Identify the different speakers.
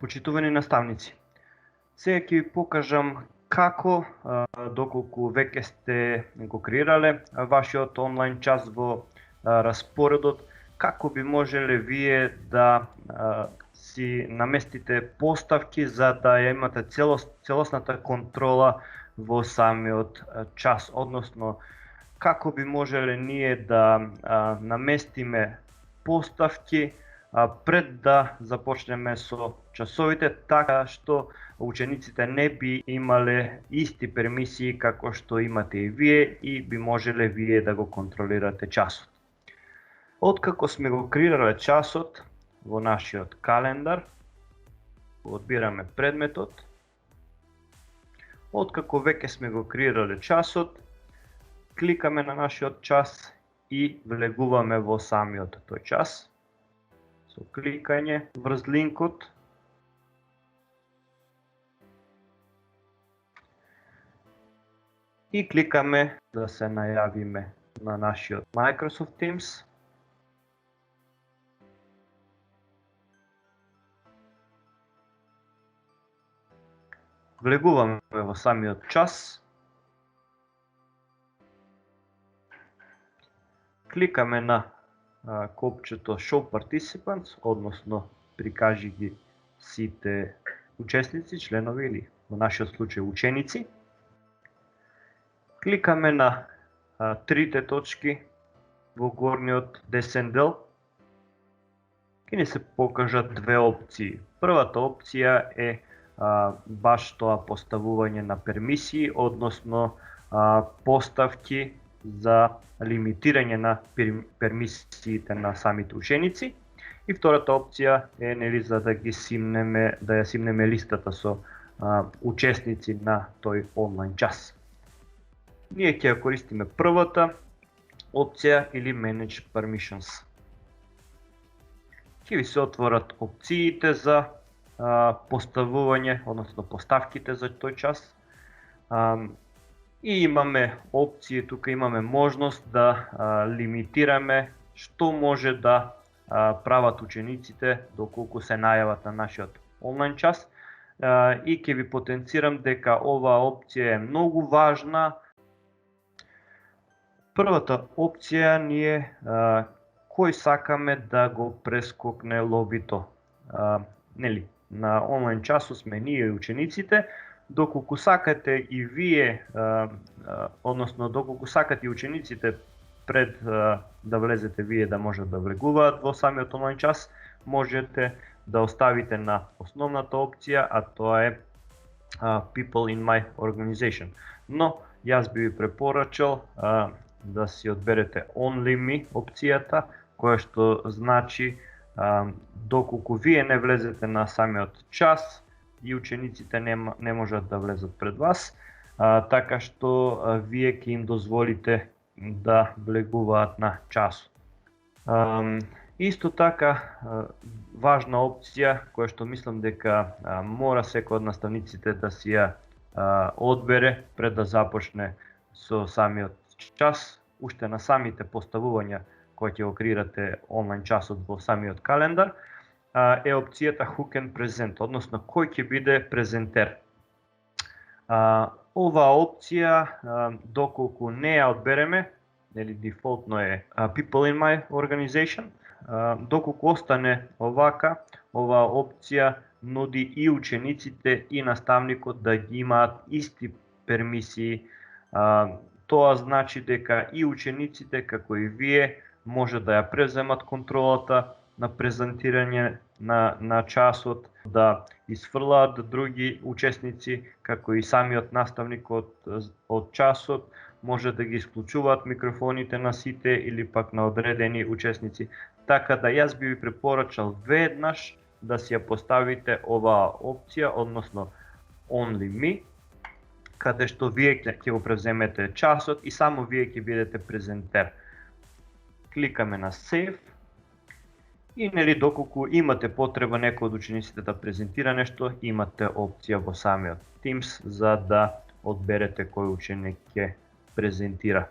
Speaker 1: Почитувани наставници, сега ќе ви покажам како, доколку веќе сте го креирале вашиот онлайн час во распоредот, како би можеле вие да си наместите поставки за да ја имате целосната контрола во самиот час, односно како би можеле ние да наместиме поставки пред да започнеме со часовите, така што учениците не би имале исти пермисии како што имате и вие и би можеле вие да го контролирате часот. Откако сме го креирале часот во нашиот календар, одбираме предметот. Откако веќе сме го креирале часот, кликаме на нашиот час и влегуваме во самиот тој час. Со кликање врз линкот и кликаме да се најавиме на нашиот Microsoft Teams. Влегуваме во самиот час. Кликаме на копчето Show Participants, односно прикажи ги сите учесници, членови или во нашиот случај ученици. Кликаме на трите точки во горниот десен дел. Ќе ни се покажат две опции. Првата опција е баш тоа поставување на пермисии, односно поставки за лимитирање на пермисиите на самите ученици. И втората опција е за да ја симнеме листата со учесници на тој онлайн час. Ние ќе ја користиме првата опција или Manage Permissions. Ќе ви се отворат опциите за поставување, односно поставките за тој час. И имаме опции, тука имаме можност да лимитираме што може да прават учениците доколку се најават на нашиот онлайн час. И ќе ви потенцирам дека оваа опција е многу важна. Првата опција ни е кој сакаме да го прескокне лобито. На онлайн часот сме ние учениците. Доколку сакате и вие, односно доколку сакате и учениците пред да влезете вие да можат да влегуваат во самиот онлайн час, можете да оставите на основната опција, а тоа е People in my organization. Но јас би ви препорачал да си одберете Only me опцијата, која што значи доколку вие не влезете на самиот час, и учениците не можат да влезат пред вас, така што вие ќе им дозволите да влегуваат на часот. Исто така, важна опција која што мислам дека мора секој од наставниците да си ја одбере пред да започне со самиот час, уште на самите поставувања кои ќе го креирате онлайн часот во самиот календар, е опцијата Who can present, односно кој ќе биде презентер. Оваа опција, доколку не ја одбереме, дефолтно е People in my organization, доколку остане овака, оваа опција нуди и учениците и наставникот да ги имаат исти пермисии. Тоа значи дека и учениците, како и вие, може да ја преземат контролата на презентирање на часот, да изфрлаат други учесници, како и самиот наставник од часот, може да ги исклучуваат микрофоните на сите или пак на одредени учесници. Така да јас би ви препорачал веднаш да си ја поставите оваа опција, односно Only me, каде што вие ќе го преземете часот и само вие ќе бидете презентер. Кликаме на Save. И доколку имате потреба некој од учениците да презентира нешто, имате опција во самиот Teams за да одберете кој ученик ќе презентира.